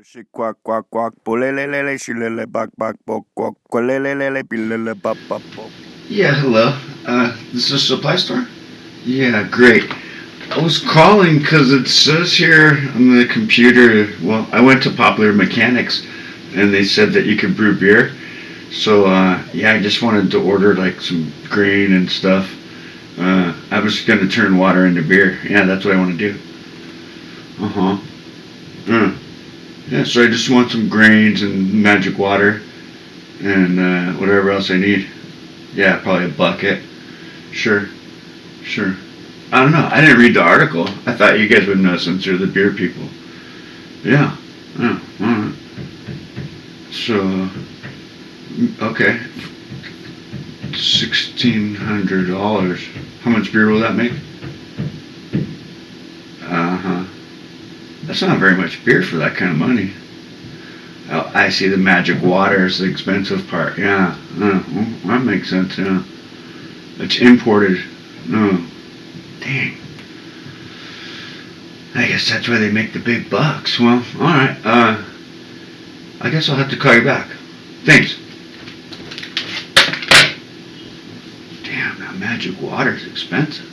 She quack quack quack, polelele, shilele bak bak bok quack, polelele, bilele bop bop bop. Yeah, hello. This is a supply store? Yeah, great. I was calling because it says here on the computer, well, I went to Popular Mechanics and they said that you could brew beer. So, yeah, I just wanted to order like some grain and stuff. I was going to turn water into beer. Yeah, that's what I want to do. Uh huh. Yeah, so I just want some grains and magic water and whatever else I need. Yeah, probably a bucket. Sure, sure. I don't know. I didn't read the article. I thought you guys would know since you're the beer people. Yeah. Oh, all right. So, okay. $1,600. How much beer will that make? Uh huh. That's not very much beer for that kind of money. Oh, I see. The magic water is the expensive part. Yeah. Well, that makes sense. Yeah. It's imported. Oh, dang. I guess that's where they make the big bucks. Well, all right. I guess I'll have to call you back. Thanks. Damn, that magic water is expensive.